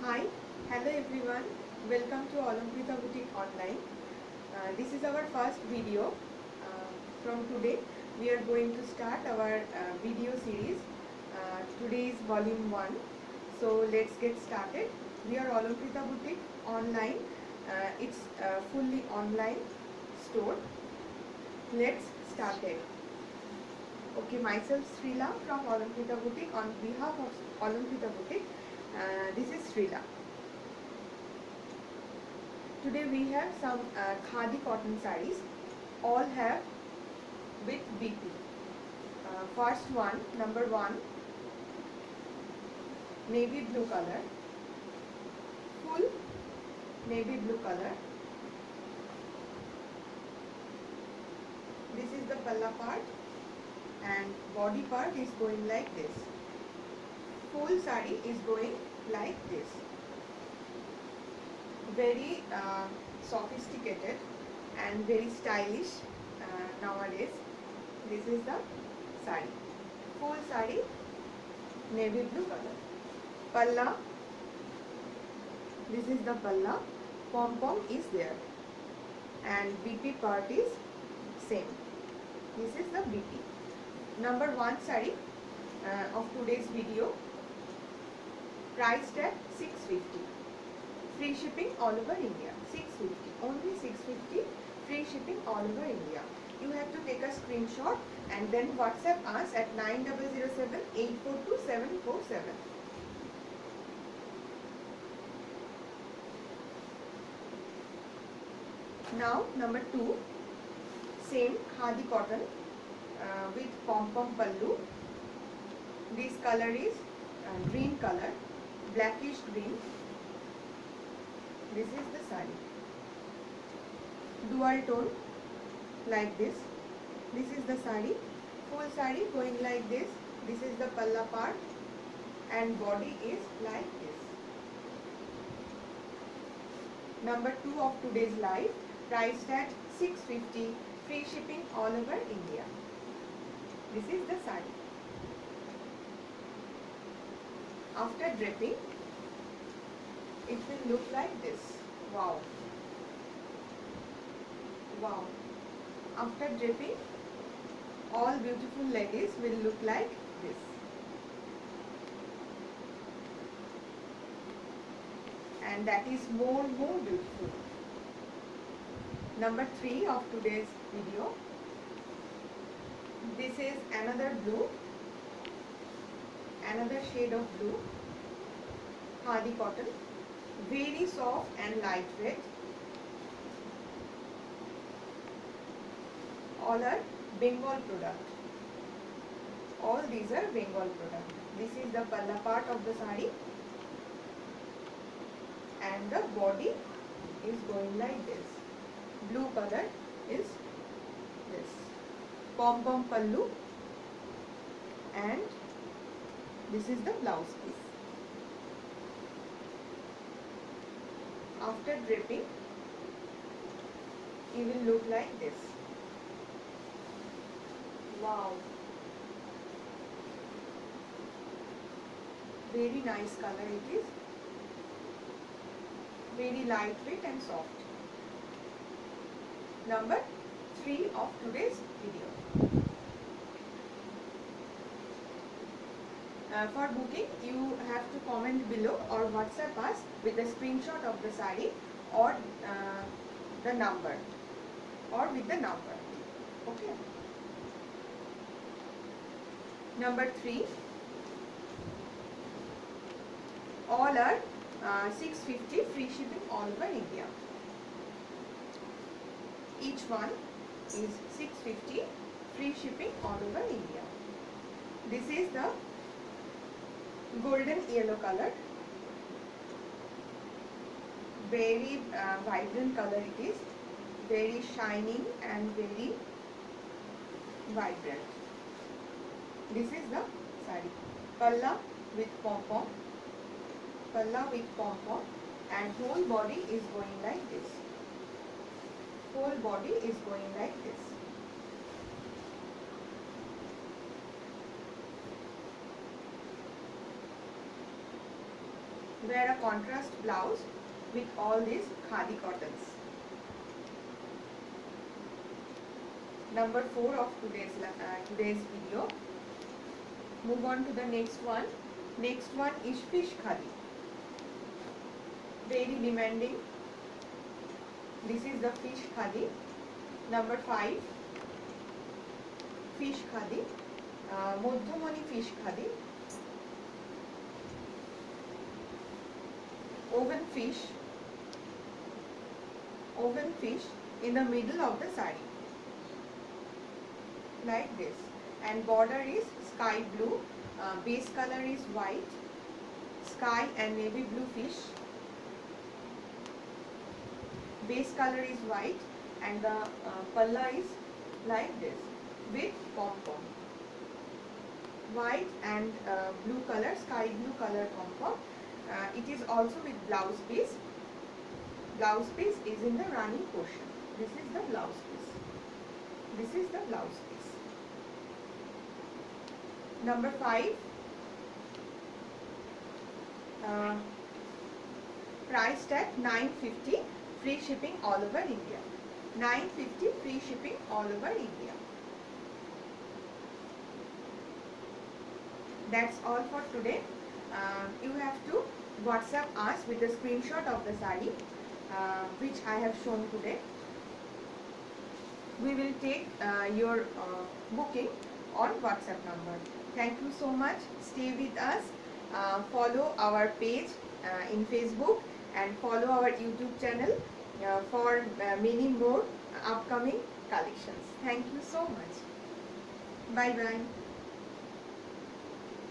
Hi, hello everyone. Welcome to Olymprita Boutique Online. This is our first video. From today, we are going to start our video series. Today is volume 1. So let's get started. We are Olymprita Boutique Online. It's a fully online store. Let's start it. Okay, myself Srila from Olymprita Boutique. On behalf of Olymprita Boutique, this is Srila. Today we have some khadi cotton sarees. All have with BP. First one, number 1, navy blue color, full navy blue color. This is the palla part and body part is going like this. Full saree is going like this. Very sophisticated and very stylish nowadays. This is the saree. Full saree, navy blue color. Palla. This is the palla. Pom pom is there, and BP part is same. This is the BP. Number 1 saree of today's video. Priced at 650. Free shipping all over India. 650. Only 650. Free shipping all over India. You have to take a screenshot and then WhatsApp us at 9007 842 747. Now number 2, same khadi cotton with pom pom pallu. This color is green color, blackish green. This is the saree. Dual tone like this. This is the saree. Full saree going like this. This is the palla part and body is like this. Number 2 of today's live, priced at 650, free shipping all over India. This is the saree. After draping, it will look like this. Wow. Wow. After draping, all beautiful ladies will look like this. And that is more beautiful. Number 3 of today's video. This is another blue. Another shade of blue. Khadi cotton. Very soft and lightweight. All are Bengal product. All these are Bengal product. This is the palla part of the saree and the body is going like this. Blue color is this. Pom pom pallu and this is the blouse piece. After draping, it will look like this. Wow. Very nice color it is. Very lightweight and soft. Number 3 of today's video. For booking, you have to comment below or WhatsApp us with a screenshot of the saree or the number or with the number. Okay. Number 3. All are 650 free shipping all over India. Each one is 650 free shipping all over India. This is the golden yellow color. Very vibrant color it is. Very shining and very vibrant. This is the saree. Palla with pom pom. Palla with pom pom and whole body is going like this. Whole body is going like this. wear a contrast blouse with all these khadi cottons. Number 4 of today's video. Move on to the next one. Next one is fish khadi. Very demanding. This is the fish khadi. Number 5, fish khadi. Modhyamani fish khadi. Oven fish in the middle of the sari, like this, and border is sky blue, base color is white, sky and navy blue fish, base color is white, and the palla is like this with pom-pom, white and blue color, sky blue color pom-pom. It is also with blouse piece. Blouse piece is in the running portion. This is the blouse piece. This is the blouse piece. Number 5, price tag 950, free shipping all over India. 950, free shipping all over India. That's all for today. You have to WhatsApp us with a screenshot of the sari which I have shown today. We will take your booking on WhatsApp number. Thank you so much. Stay with us. Follow our page in Facebook and follow our YouTube channel for many more upcoming collections. Thank you so much. Bye bye.